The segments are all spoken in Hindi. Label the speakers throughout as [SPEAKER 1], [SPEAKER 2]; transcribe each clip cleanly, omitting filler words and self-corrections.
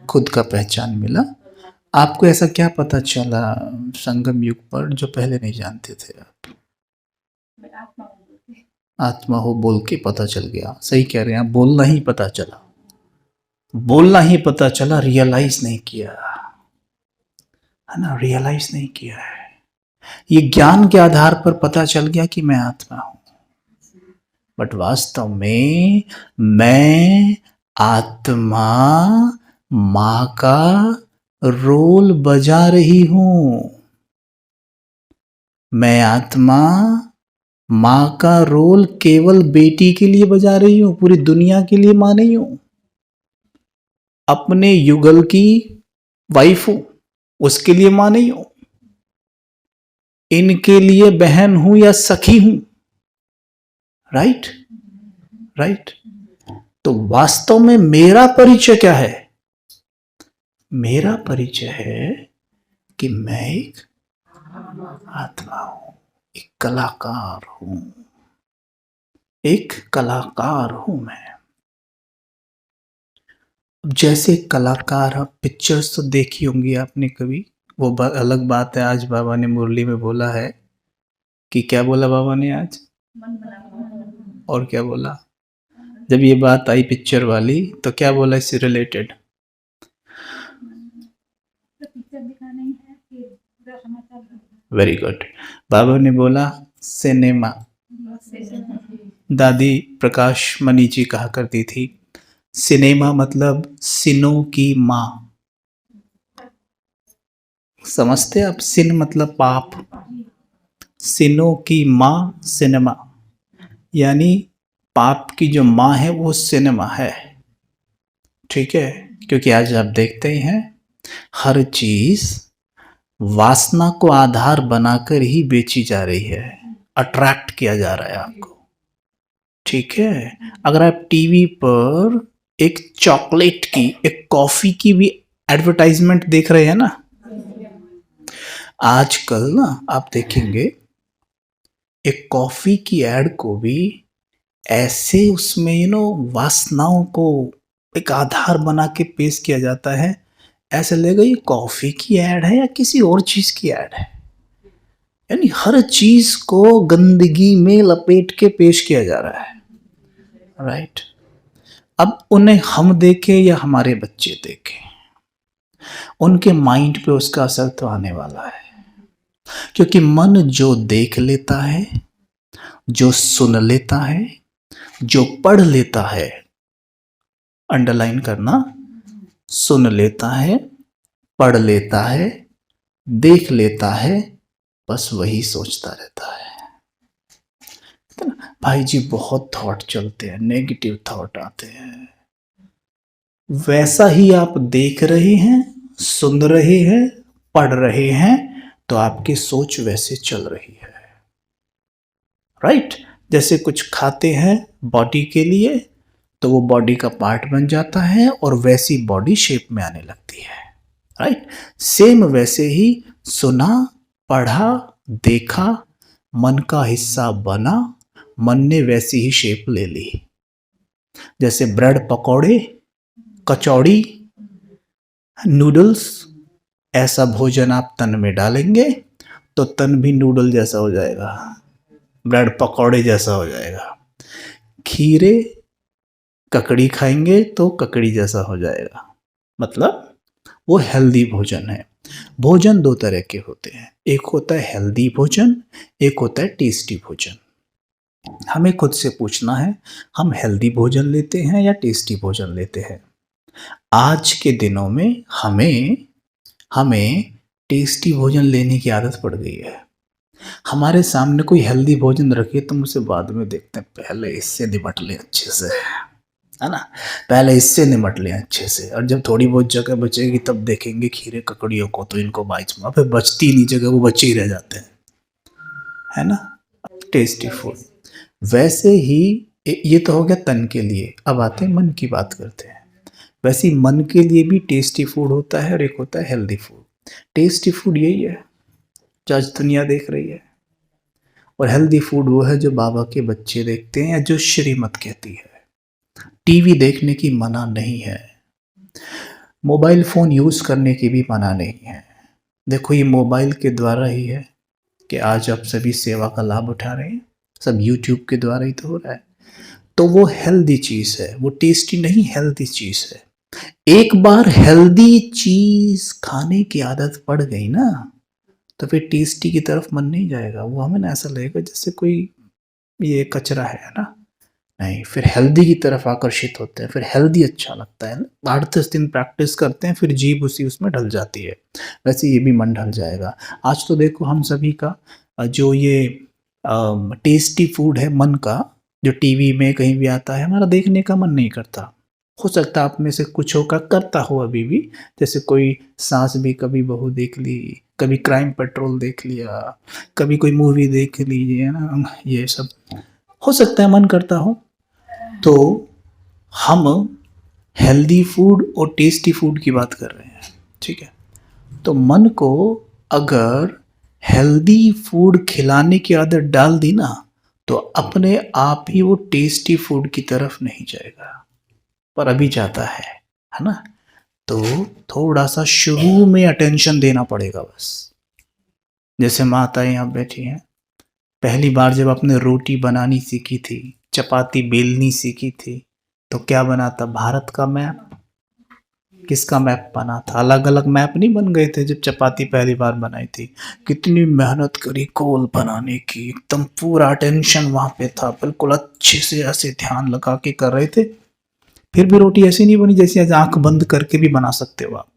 [SPEAKER 1] खुद का पहचान मिला। आपको ऐसा क्या पता चला संगम युग पर जो पहले नहीं जानते थे आप? आत्मा हो बोल के पता चल गया। सही कह रहे हैं आप, बोलना ही पता चला, बोलना ही पता चला, रियलाइज नहीं किया है ना, रियलाइज नहीं किया है। ये ज्ञान के आधार पर पता चल गया कि मैं आत्मा हूं, बट वास्तव में मैं आत्मा मां का रोल बजा रही हूं। मैं आत्मा मां का रोल केवल बेटी के लिए बजा रही हूं, पूरी दुनिया के लिए मां नहीं हूं। अपने युगल की वाइफ हूं, उसके लिए मां नहीं हूं। इनके लिए बहन हूं या सखी हूं। Right right. तो वास्तव में मेरा परिचय क्या है? मेरा परिचय है कि मैं एक आत्मा हूं, एक कलाकार हूं, एक कलाकार हूं मैं। जैसे कलाकार, आप पिक्चर्स तो देखी होंगी आपने कभी, वो अलग बात है। आज बाबा ने मुरली में बोला है कि क्या बोला बाबा ने आज, और क्या बोला? जब ये बात आई पिक्चर वाली तो क्या बोला इससे रिलेटेड? Very good. बाबा ने बोला सिनेमा। दादी प्रकाश मणि जी कहा करती थी सिनेमा मतलब सिनों की मां। समझते आप? सिन मतलब पाप, सिनों की मां सिनेमा, यानी पाप की जो मां है वो सिनेमा है। ठीक है, क्योंकि आज आप देखते ही हैं हर चीज वासना को आधार बनाकर ही बेची जा रही है, अट्रैक्ट किया जा रहा है आपको। ठीक है, अगर आप टीवी पर एक चॉकलेट की, एक कॉफी की भी एडवर्टाइजमेंट देख रहे हैं ना, आजकल ना आप देखेंगे एक कॉफी की एड को भी ऐसे उसमें वासनाओं को एक आधार बना के पेश किया जाता है, ऐसा लगेगा ये कॉफी की एड है या किसी और चीज की एड है। यानी हर चीज को गंदगी में लपेट के पेश किया जा रहा है। राइट। अब उन्हें हम देखें या हमारे बच्चे देखें, उनके माइंड पे उसका असर तो आने वाला है, क्योंकि मन जो देख लेता है, जो सुन लेता है, जो पढ़ लेता है, अंडरलाइन करना, सुन लेता है, पढ़ लेता है, देख लेता है, बस वही सोचता रहता है। तो भाई जी बहुत थॉट चलते हैं, नेगेटिव थॉट आते हैं। वैसा ही आप देख रहे हैं, सुन रहे हैं, पढ़ रहे हैं, तो आपकी सोच वैसे चल रही है। राइट। जैसे कुछ खाते हैं बॉडी के लिए, तो वो बॉडी का पार्ट बन जाता है और वैसी बॉडी शेप में आने लगती है। राइट। सेम वैसे ही सुना, पढ़ा, देखा, मन का हिस्सा बना, मन ने वैसी ही शेप ले ली। जैसे ब्रेड पकौड़े, कचौड़ी, नूडल्स, ऐसा भोजन आप तन में डालेंगे तो तन भी नूडल जैसा हो जाएगा, ब्रेड पकौड़े जैसा हो जाएगा। खीरे ककड़ी खाएंगे तो ककड़ी जैसा हो जाएगा। मतलब वो हेल्दी भोजन है। भोजन दो तरह के होते हैं, एक होता है हेल्दी भोजन, एक होता है टेस्टी भोजन। हमें खुद से पूछना है हम हेल्दी भोजन लेते हैं या टेस्टी भोजन लेते हैं। आज के दिनों में हमें टेस्टी भोजन लेने की आदत पड़ गई है। हमारे सामने कोई हेल्दी भोजन रखे तो मुझे बाद में देखते हैं, पहले इससे निपट ले अच्छे से, है ना, पहले इससे निपट लें अच्छे से, और जब थोड़ी बहुत जगह बचेगी तब देखेंगे खीरे ककड़ियों को, तो इनको बाइच में फिर बचती नहीं जगह, वो बचे ही रह जाते हैं, है ना। Tasty food. वैसे ही ये तो हो गया तन के लिए, अब आते हैं मन की बात करते हैं। वैसे ही मन के लिए भी टेस्टी फूड होता है और एक होता है हेल्दी फूड। टेस्टी फूड यही है जो आज दुनिया देख रही है, और हेल्दी फूड वो है जो बाबा के बच्चे देखते हैं या जो श्रीमत कहती है। टीवी देखने की मना नहीं है, मोबाइल फ़ोन यूज़ करने की भी मना नहीं है। देखो ये मोबाइल के द्वारा ही है कि आज आप सभी सेवा का लाभ उठा रहे हैं, सब यूट्यूब के द्वारा ही तो हो रहा है। तो वो हेल्दी चीज़ है, वो टेस्टी नहीं हेल्दी चीज़ है। एक बार हेल्दी चीज़ खाने की आदत पड़ गई ना, तो फिर टेस्टी की तरफ मन नहीं जाएगा। वो हमें ना ऐसा लगेगा जैसे कोई ये कचरा है ना? नहीं, फिर हेल्दी की तरफ आकर्षित होते हैं, फिर हेल्दी अच्छा लगता है। 8-10 दिन प्रैक्टिस करते हैं, फिर जीभ उसी उसमें ढल जाती है। वैसे ये भी मन ढल जाएगा। आज तो देखो हम सभी का जो ये टेस्टी फूड है मन का, जो टीवी में कहीं भी आता है, हमारा देखने का मन नहीं करता। हो सकता है आप में से कुछ का करता हो अभी भी, जैसे कोई सास भी कभी बहू देख ली, कभी क्राइम पेट्रोल देख लिया, कभी कोई मूवी देख लीजिए ना, ये सब हो सकता है मन करता हो। तो हम हेल्दी फूड और टेस्टी फूड की बात कर रहे हैं, ठीक है? तो मन को अगर हेल्दी फूड खिलाने की आदत डाल दी ना, तो अपने आप ही वो टेस्टी फूड की तरफ नहीं जाएगा, पर अभी जाता है ना? तो थोड़ा सा शुरू में अटेंशन देना पड़ेगा बस। जैसे माताएं यहाँ बैठी हैं, पहली बार जब आपने रोटी बनानी सीखी थी, चपाती बेलनी सीखी थी, तो क्या बना था? भारत का मैप। किसका मैप बना था? अलग अलग मैप नहीं बन गए थे जब चपाती पहली बार बनाई थी। कितनी मेहनत करी गोल बनाने की, एकदम पूरा अटेंशन वहां पे था, बिल्कुल अच्छे से ऐसे ध्यान लगा के कर रहे थे। फिर भी रोटी ऐसी नहीं बनी जैसी आज आंख बंद करके भी बना सकते हो आप,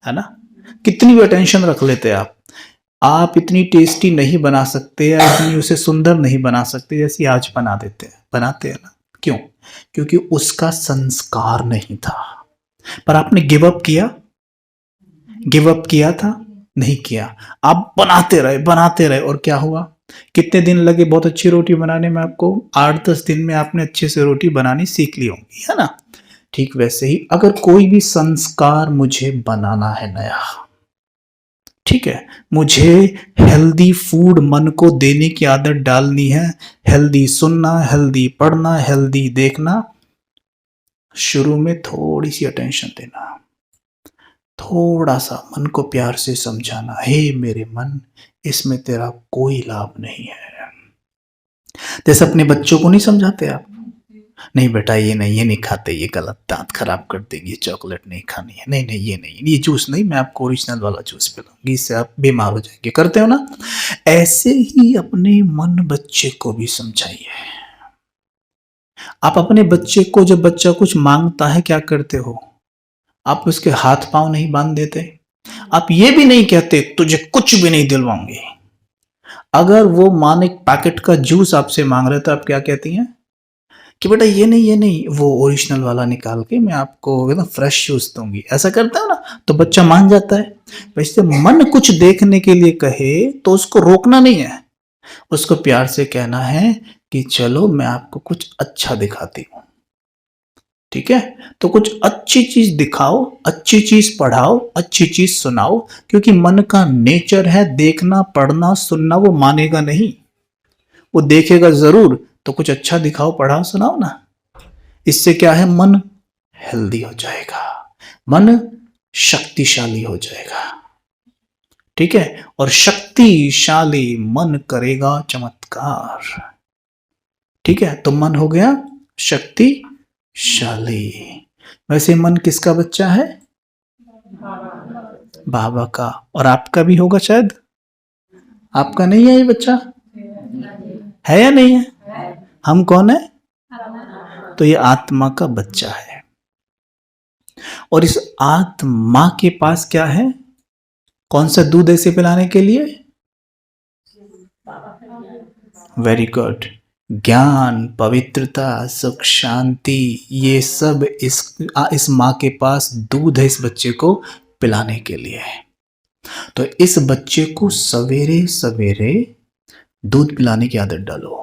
[SPEAKER 1] है ना? कितनी भी अटेंशन रख लेते आप इतनी टेस्टी नहीं बना सकते या इतनी उसे सुंदर नहीं बना सकते जैसी आज बनाते हैं ना? क्यों? क्योंकि उसका संस्कार नहीं था। पर आपने गिव अप किया था? नहीं किया। आप बनाते रहे और क्या हुआ? कितने दिन लगे बहुत अच्छी रोटी बनाने में आपको? 8-10 दिन में आपने अच्छे से रोटी बनानी सीख ली होंगी, है ना? ठीक वैसे ही अगर कोई भी संस्कार मुझे बनाना है नया, ठीक है, मुझे हेल्दी फूड मन को देने की आदत डालनी है, हेल्दी सुनना, हेल्दी पढ़ना, हेल्दी देखना, शुरू में थोड़ी सी अटेंशन देना, थोड़ा सा मन को प्यार से समझाना, हे मेरे मन, इसमें तेरा कोई लाभ नहीं है। जैसे अपने बच्चों को नहीं समझाते आप, नहीं बेटा ये नहीं खाते, ये गलत, दांत खराब कर देंगे, चॉकलेट नहीं खानी है, नहीं ये नहीं, ये जूस नहीं, मैं आपको ओरिजिनल वाला जूस पिलाऊंगी, इससे आप बीमार हो जाएंगे। करते हो ना? ऐसे ही अपने मन बच्चे को भी समझाइए। आप अपने बच्चे को, जब बच्चा कुछ मांगता है, क्या करते हो? आप उसके हाथ पांव नहीं बांध देते, आप ये भी नहीं कहते तुझे कुछ भी नहीं दिलवाऊंगी। अगर वो मान एक पैकेट का जूस आपसे मांग रहे तो आप क्या कहती हैं कि बेटा ये नहीं, वो ओरिजिनल वाला निकाल के मैं आपको एकदम फ्रेश जूस दूंगी। ऐसा करता है ना, तो बच्चा मान जाता है। वैसे मन कुछ देखने के लिए कहे तो उसको रोकना नहीं है, उसको प्यार से कहना है कि चलो मैं आपको कुछ अच्छा दिखाती हूँ, ठीक है? तो कुछ अच्छी चीज दिखाओ, अच्छी चीज पढ़ाओ, अच्छी चीज सुनाओ, क्योंकि मन का नेचर है देखना, पढ़ना, सुनना। वो मानेगा नहीं, वो देखेगा जरूर, तो कुछ अच्छा दिखाओ, पढ़ाओ, सुनाओ ना। इससे क्या है? मन हेल्दी हो जाएगा, मन शक्तिशाली हो जाएगा, ठीक है? और शक्तिशाली मन करेगा चमत्कार, ठीक है? तो मन हो गया शक्तिशाली। वैसे मन किसका बच्चा है? बाबा का। और आपका भी होगा शायद, आपका नहीं है ये बच्चा? है या नहीं है? हम कौन है? तो ये आत्मा का बच्चा है, और इस आत्मा के पास क्या है? कौन सा दूध ऐसे पिलाने के लिए? Very good. ज्ञान, पवित्रता, सुख, शांति, ये सब इस माँ के पास दूध है इस बच्चे को पिलाने के लिए। तो इस बच्चे को सवेरे सवेरे दूध पिलाने की आदत डालो।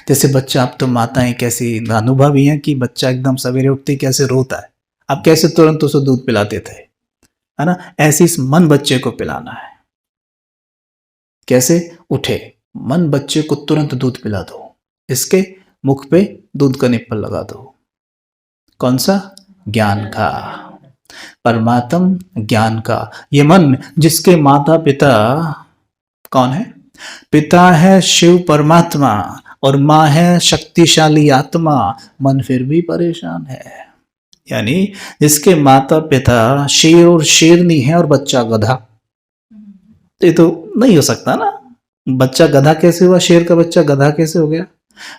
[SPEAKER 1] जैसे बच्चा, आप तो माताएं कैसी अनुभवी हैं कि बच्चा एकदम सवेरे उठते कैसे रोता है, आप कैसे तुरंत उसे दूध पिलाते थे, है ना? ऐसे इस मन बच्चे को पिलाना है। कैसे? उठे मन बच्चे को तुरंत दूध पिला दो, इसके मुख पे दूध का निप्पल लगा दो। कौन सा? ज्ञान का। परमात्म ज्ञान का। ये मन जिसके माता पिता कौन है? पिता है शिव परमात्मा और माँ है शक्तिशाली आत्मा, मन फिर भी परेशान है। यानी जिसके माता पिता शेर और शेरनी है और बच्चा गधा, तो ये तो नहीं हो सकता ना। बच्चा गधा कैसे हुआ, शेर का बच्चा गधा कैसे हो गया,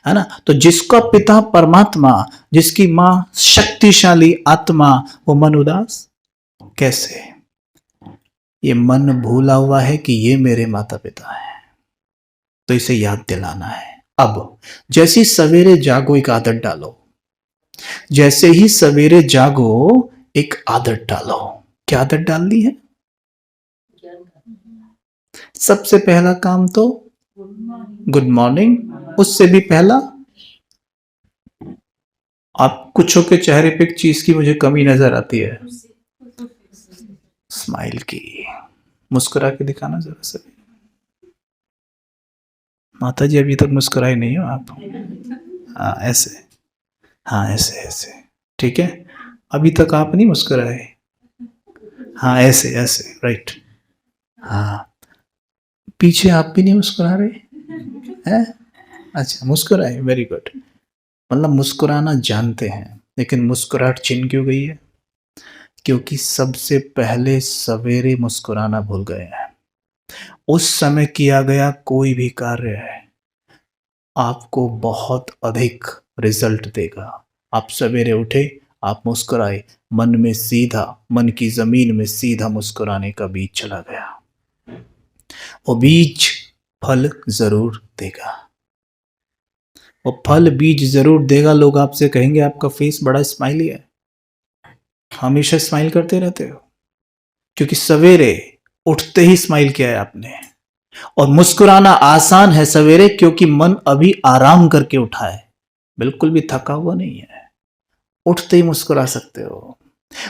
[SPEAKER 1] है ना। तो जिसका पिता परमात्मा, जिसकी माँ शक्तिशाली आत्मा, वो मन उदास कैसे? ये मन भूला हुआ है कि ये मेरे माता पिता है, तो इसे याद दिलाना है। अब जैसे ही सवेरे जागो एक आदत डालो, जैसे ही सवेरे जागो एक आदत डालो। क्या आदत डालनी है? सबसे पहला काम तो गुड मॉर्निंग। उससे भी पहला, आप कुछ के चेहरे पे एक चीज की मुझे कमी नजर आती है, स्माइल की। मुस्कुरा के दिखाना जरा से। माता जी अभी तक मुस्कुराई नहीं हो आप। हाँ ऐसे, हाँ ऐसे ऐसे, ठीक है। अभी तक आप नहीं मुस्कुराए। हाँ ऐसे ऐसे, राइट। हाँ पीछे आप भी नहीं मुस्कुरा रहे हैं? अच्छा मुस्कुराए, वेरी गुड। मतलब मुस्कुराना जानते हैं, लेकिन मुस्कुराहट छिन क्यों गई है? क्योंकि सबसे पहले सवेरे मुस्कुराना भूल गए हैं। उस समय किया गया कोई भी कार्य है आपको बहुत अधिक रिजल्ट देगा। आप सवेरे उठे, आप मुस्कुराए, मन में सीधा, मन की जमीन में सीधा मुस्कुराने का बीज चला गया। वो बीज फल जरूर देगा, वो फल बीज जरूर देगा। लोग आपसे कहेंगे आपका फेस बड़ा स्माइली है, हमेशा स्माइल करते रहते हो, क्योंकि सवेरे उठते ही स्माइल किया है आपने। और मुस्कुराना आसान है सवेरे, क्योंकि मन अभी आराम करके उठा है, बिल्कुल भी थका हुआ नहीं है। उठते ही मुस्कुरा सकते हो।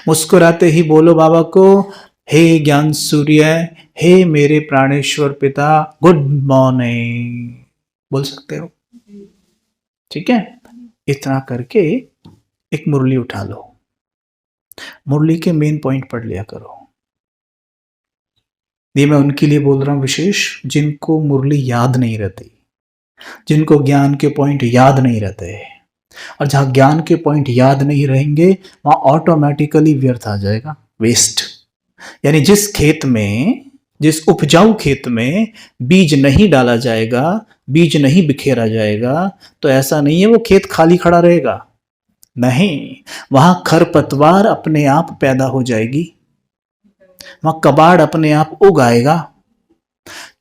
[SPEAKER 1] मुस्कुराते ही बोलो बाबा को, हे ज्ञान सूर्य, हे मेरे प्राणेश्वर पिता, गुड मॉर्निंग, बोल सकते हो। ठीक है, इतना करके एक मुरली उठा लो। मुरली के मेन पॉइंट पढ़ लिया करो। ये मैं उनके लिए बोल रहा हूं विशेष, जिनको मुरली याद नहीं रहती, जिनको ज्ञान के पॉइंट याद नहीं रहते। और जहां ज्ञान के पॉइंट याद नहीं रहेंगे वहां ऑटोमेटिकली व्यर्थ आ जाएगा, वेस्ट। यानी जिस खेत में, जिस उपजाऊ खेत में बीज नहीं डाला जाएगा, बीज नहीं बिखेरा जाएगा, तो ऐसा नहीं है वो खेत खाली खड़ा रहेगा, नहीं, वहां खरपतवार अपने आप पैदा हो जाएगी, वहां कबाड़ अपने आप उगाएगा।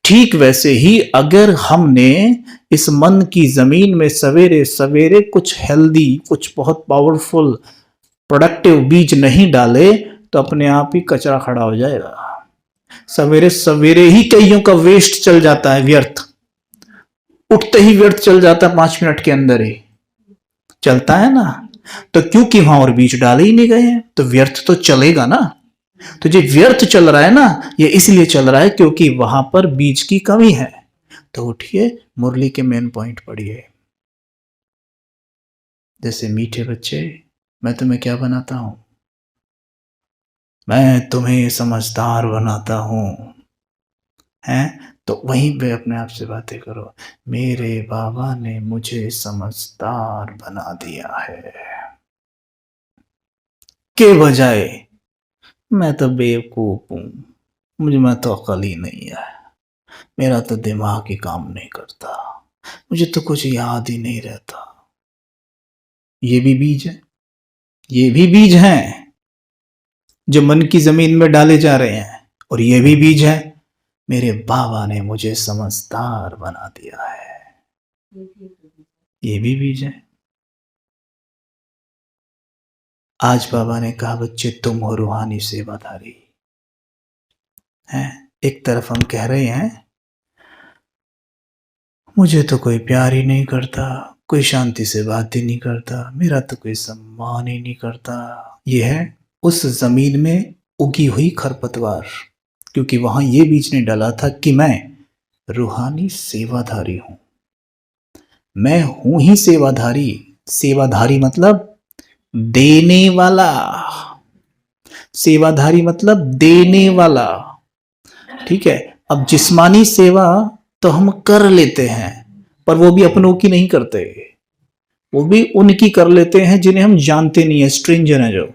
[SPEAKER 1] ठीक वैसे ही अगर हमने इस मन की जमीन में सवेरे सवेरे कुछ हेल्दी, कुछ बहुत पावरफुल प्रोडक्टिव बीज नहीं डाले, तो अपने आप ही कचरा खड़ा हो जाएगा। सवेरे सवेरे ही कईयों का वेस्ट चल जाता है, व्यर्थ, उठते ही व्यर्थ चल जाता है, 5 मिनट के अंदर ही चलता है ना। तो क्योंकि वहां और बीज डाले ही नहीं गए हैं, तो व्यर्थ तो चलेगा ना। तो ये व्यर्थ चल रहा है ना, ये इसलिए चल रहा है क्योंकि वहां पर बीज की कमी है। तो उठिए, मुरली के मेन पॉइंट पढ़िए। जैसे मीठे बच्चे, मैं तुम्हें क्या बनाता हूं? मैं तुम्हें समझदार बनाता हूं, हैं? तो वहीं पे अपने आप से बातें करो, मेरे बाबा ने मुझे समझदार बना दिया है, के बजाय मैं तो बेवकूफ हूं, मुझे में तो अकल ही नहीं है, मेरा तो दिमाग ही काम नहीं करता, मुझे तो कुछ याद ही नहीं रहता। ये भी बीज है, ये भी बीज हैं जो मन की जमीन में डाले जा रहे हैं, और ये भी बीज है, मेरे बाबा ने मुझे समझदार बना दिया है, ये भी बीज है। आज बाबा ने कहा बच्चे तुम हो रूहानी सेवाधारी हैं। एक तरफ हम कह रहे हैं मुझे तो कोई प्यार ही नहीं करता, कोई शांति से बात ही नहीं करता, मेरा तो कोई सम्मान ही नहीं करता। ये है उस जमीन में उगी हुई खरपतवार, क्योंकि वहां ये बीज ने डाला था कि मैं रूहानी सेवाधारी हूं, मैं हूं ही सेवाधारी। सेवाधारी मतलब देने वाला, सेवाधारी मतलब देने वाला, ठीक है। अब जिस्मानी सेवा तो हम कर लेते हैं, पर वो भी अपनों की नहीं करते, वो भी उनकी कर लेते हैं जिन्हें हम जानते नहीं है, स्ट्रेंजर हैं जो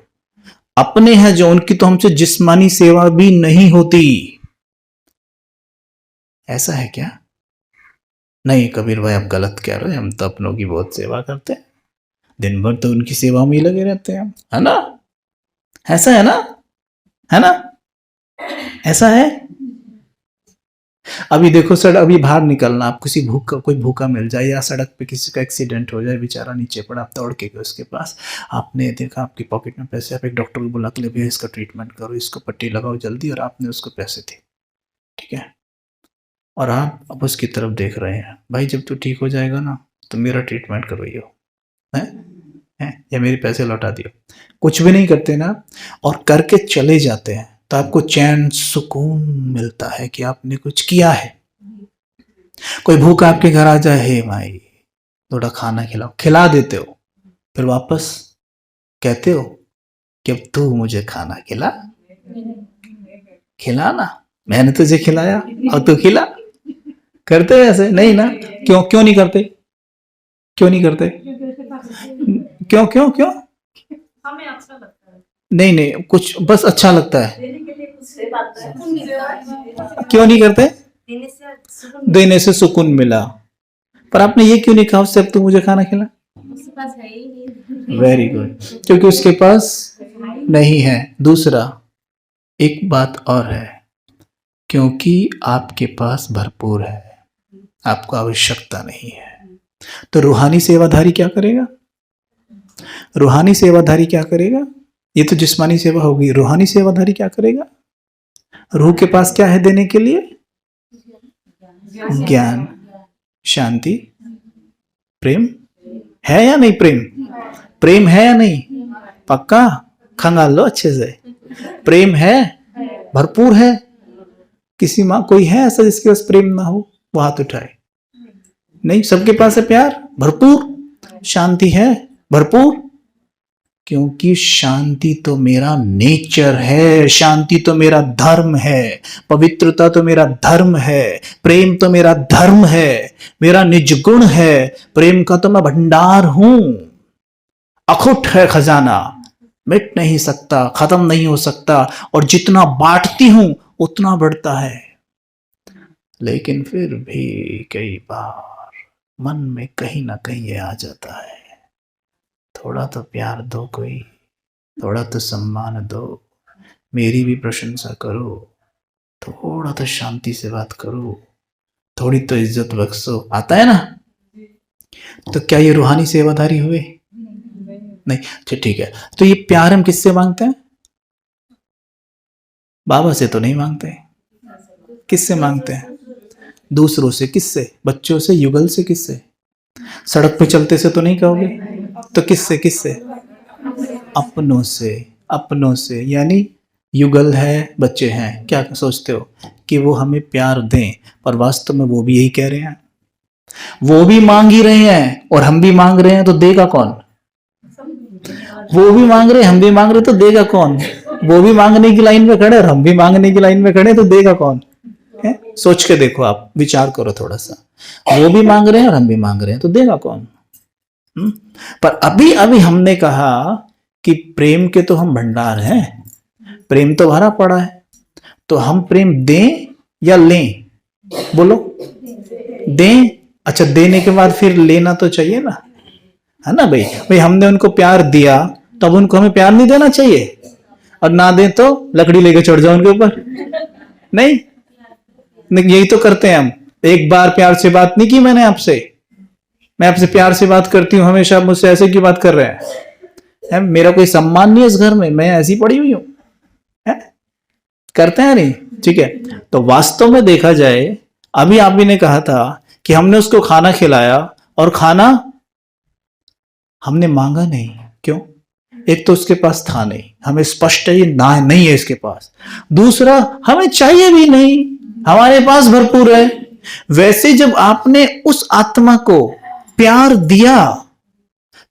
[SPEAKER 1] अपने हैं, जो उनकी तो हमसे जिस्मानी सेवा भी नहीं होती। ऐसा है क्या? नहीं कबीर भाई, आप गलत कह रहे हैं, हम तो अपनों की बहुत सेवा करते हैं, दिन भर तो उनकी सेवा में ही लगे रहते हैं, है ना? ऐसा है ना? है ना? ऐसा है। अभी देखो सड़क, अभी बाहर निकलना, आप किसी भूखा, कोई भूखा मिल जाए या सड़क पे किसी का एक्सीडेंट हो जाए, बेचारा नीचे पड़ा, आप दौड़ के गए उसके पास, आपने देखा आपकी पॉकेट में पैसे, आप एक डॉक्टर को बुला के ले, भैया इसका ट्रीटमेंट करो, इसको पट्टी लगाओ जल्दी, और आपने उसको पैसे दिए, ठीक है, और आप अब उसकी तरफ देख रहे हैं, भाई जब तू ठीक हो जाएगा ना तो मेरा ट्रीटमेंट करवाइयो, है? या मेरे पैसे लौटा दियो। कुछ भी नहीं करते ना, और करके चले जाते हैं, तो आपको चैन सुकून मिलता है कि आपने कुछ किया है। कोई भूखा आपके घर आ जाए, हे भाई थोड़ा खाना खिलाओ, खिला देते हो, फिर वापस कहते हो कि अब तू मुझे खाना खिला ना, मैंने तुझे खिलाया और तू खिला। करते हो ऐसे? नहीं ना। क्यों क्यों नहीं करते? क्यों नहीं करते? क्यों क्यों क्यों? हमें अच्छा लगता है। नहीं नहीं, कुछ बस अच्छा लगता है, क्यों नहीं करते? देने से सुकून मिला। पर आपने ये क्यों नहीं कहा उससे, अब तू मुझे खाना खिला? वेरी गुड, क्योंकि उसके पास नहीं है। दूसरा एक बात और है, क्योंकि आपके पास भरपूर है, आपको आवश्यकता नहीं है। तो रूहानी सेवाधारी क्या करेगा? रूहानी सेवाधारी क्या करेगा? ये तो जिस्मानी सेवा होगी, रूहानी सेवाधारी क्या करेगा? रूह के पास क्या है देने के लिए? ज्ञान, शांति, प्रेम है या नहीं? प्रेम है या नहीं? पक्का खंगाल लो अच्छे से। प्रेम है, भरपूर है। किसी माँ कोई है ऐसा जिसके पास प्रेम ना हो? वो हाथ उठाए। नहीं, सबके पास है प्यार भरपूर, शांति है भरपूर, क्योंकि शांति तो मेरा नेचर है, शांति तो मेरा धर्म है, पवित्रता तो मेरा धर्म है, प्रेम तो मेरा धर्म है, मेरा निज गुण है, प्रेम का तो मैं भंडार हूं, अखुट है खजाना, मिट नहीं सकता, खत्म नहीं हो सकता, और जितना बांटती हूं उतना बढ़ता है। लेकिन फिर भी कई बार मन में कहीं ना कहीं ये आ जाता है, थोड़ा तो प्यार दो, कोई थोड़ा तो सम्मान दो, मेरी भी प्रशंसा करो, थोड़ा तो शांति से बात करो, थोड़ी तो इज्जत बख्शो। आता है ना? तो क्या ये रूहानी सेवादारी हुए? नहीं। अच्छा ठीक है, तो ये प्यार हम किससे मांगते हैं? बाबा से तो नहीं मांगते। किससे मांगते हैं? दूसरों से। किससे? बच्चों से, युगल से, किससे? सड़क पे चलते से तो नहीं कहोगे, तो किससे? किससे? अपनों से। अपनों से यानी युगल है, बच्चे हैं, क्या सोचते हो कि वो हमें प्यार दें, पर वास्तव में वो भी यही कह रहे हैं, वो भी मांग ही रहे हैं और हम भी मांग रहे हैं, तो देगा कौन? वो भी मांग रहे, हम भी मांग रहे, तो देगा कौन? वो भी मांगने की लाइन में खड़े और हम भी मांगने की लाइन में खड़े, तो देगा कौन? है? सोच के देखो, आप विचार करो थोड़ा सा, वो भी मांग रहे हैं और हम भी मांग रहे हैं, तो देगा कौन? पर अभी अभी हमने कहा कि प्रेम के तो हम भंडार हैं, प्रेम तो भरा पड़ा है, तो हम प्रेम दें या लें? बोलो। दें। अच्छा, देने के बाद फिर लेना तो चाहिए ना, है ना भाई? भाई हमने उनको प्यार दिया, तो अब उनको हमें प्यार नहीं देना चाहिए? और ना दें तो लकड़ी लेके चढ़ जाओ उनके ऊपर? नहीं, यही तो करते हैं हम। एक बार प्यार से बात नहीं की मैंने आपसे, मैं आपसे प्यार से बात करती हूँ हमेशा, मुझसे ऐसे क्यों बात कर रहे हैं? मेरा कोई सम्मान नहीं है इस घर में, मैं ऐसी पड़ी हुई हूं? करते हैं नहीं? ठीक है, तो वास्तव में देखा जाए, अभी आप भी ने कहा था कि हमने उसको खाना खिलाया, और खाना हमने मांगा नहीं। क्यों? एक तो उसके पास था नहीं, हमें स्पष्ट है ये ना नहीं है इसके पास। दूसरा, हमें चाहिए भी नहीं, हमारे पास भरपूर है। वैसे जब आपने उस आत्मा को प्यार दिया,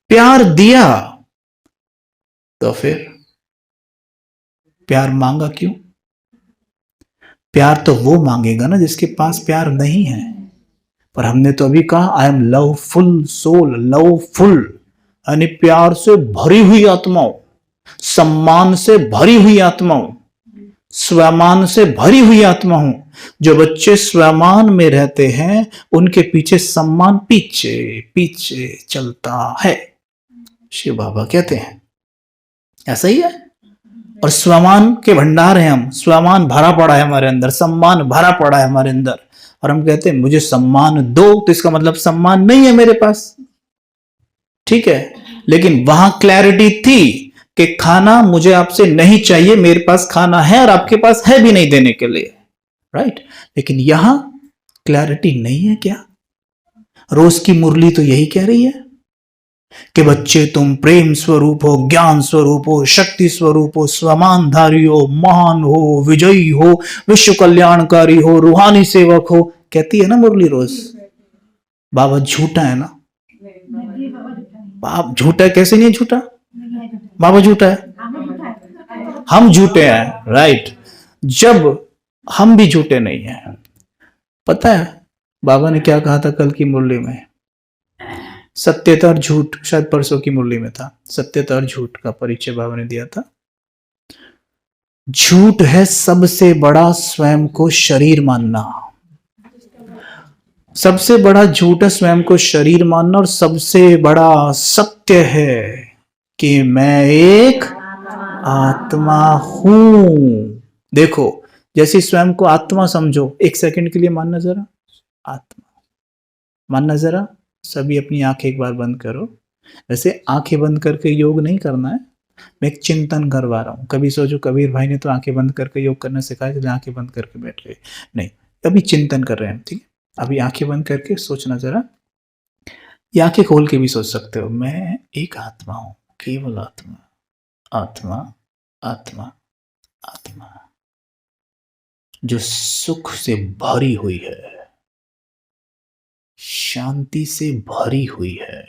[SPEAKER 1] प्यार दिया, तो फिर प्यार मांगा क्यों? प्यार तो वो मांगेगा ना जिसके पास प्यार नहीं है। पर हमने तो अभी कहा I am loveful soul, loveful यानी प्यार से भरी हुई आत्माओं, सम्मान से भरी हुई आत्माओं, स्वमान से भरी हुई आत्मा हूं। जो बच्चे स्वमान में रहते हैं उनके पीछे सम्मान पीछे पीछे चलता है, शिव बाबा कहते हैं। ऐसा ही है। और स्वमान के भंडार है हम, स्वमान भरा पड़ा है हमारे अंदर, सम्मान भरा पड़ा है हमारे अंदर, और हम कहते हैं मुझे सम्मान दो, तो इसका मतलब सम्मान नहीं है मेरे पास। ठीक है, लेकिन वहां क्लैरिटी थी कि खाना मुझे आपसे नहीं चाहिए, मेरे पास खाना है और आपके पास है भी नहीं देने के लिए, राइट। लेकिन यहां क्लैरिटी नहीं है क्या? रोज की मुरली तो यही कह रही है कि बच्चे तुम प्रेम स्वरूप हो, ज्ञान स्वरूप हो, शक्ति स्वरूप हो, स्वमानधारी हो, महान हो, विजयी हो, विश्व कल्याणकारी हो, रूहानी सेवक हो, कहती है ना मुरली रोज। बाबा झूठा है ना? बाप झूठा है, कैसे नहीं झूठा? बाबा झूठा है, हम झूठे हैं, राइट। जब हम भी झूठे नहीं हैं। पता है बाबा ने क्या कहा था कल की मुरली में? सत्यता और झूठ, शायद परसों की मुरली में था, सत्यता और झूठ का परिचय बाबा ने दिया था। झूठ है सबसे बड़ा स्वयं को शरीर मानना, सबसे बड़ा झूठ है स्वयं को शरीर मानना, और सबसे बड़ा सत्य है कि मैं एक आत्मा हूं। देखो, जैसे स्वयं को आत्मा समझो, एक सेकंड के लिए मानना जरा, आत्मा मानना जरा। सभी अपनी आंखें एक बार बंद करो। वैसे आंखें बंद करके योग नहीं करना है, मैं एक चिंतन करवा रहा हूं। कभी सोचो कबीर भाई ने तो आंखें बंद करके योग करना सिखाया, इसलिए आंखें बंद करके बैठ गए, नहीं, अभी चिंतन कर रहे हैं, ठीक है। अभी आंखें बंद करके सोचना जरा, या आंखें खोल के भी सोच सकते हो। मैं एक आत्मा हूं, केवल आत्मा, आत्मा, आत्मा, आत्मा, जो सुख से भरी हुई है, शांति से भरी हुई है,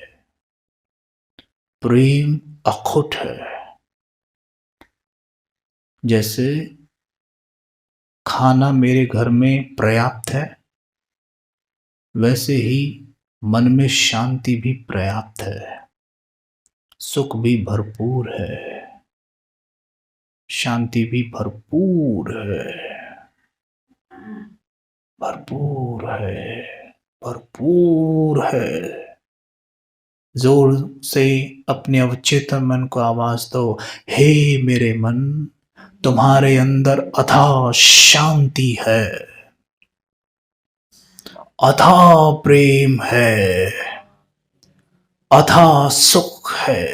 [SPEAKER 1] प्रेम अखुट है। जैसे खाना मेरे घर में पर्याप्त है, वैसे ही मन में शांति भी पर्याप्त है, सुख भी भरपूर है, शांति भी भरपूर है, भरपूर है, भरपूर है। जोर से अपने अवचेतन मन को आवाज दो, हे मेरे मन, तुम्हारे अंदर अथाह शांति है, अथाह प्रेम है, अथाह सुख है।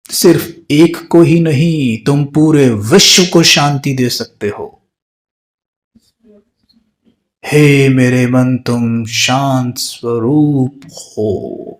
[SPEAKER 1] सिर्फ एक को ही नहीं, तुम पूरे विश्व को शांति दे सकते हो। हे मेरे मन, तुम शांत स्वरूप हो।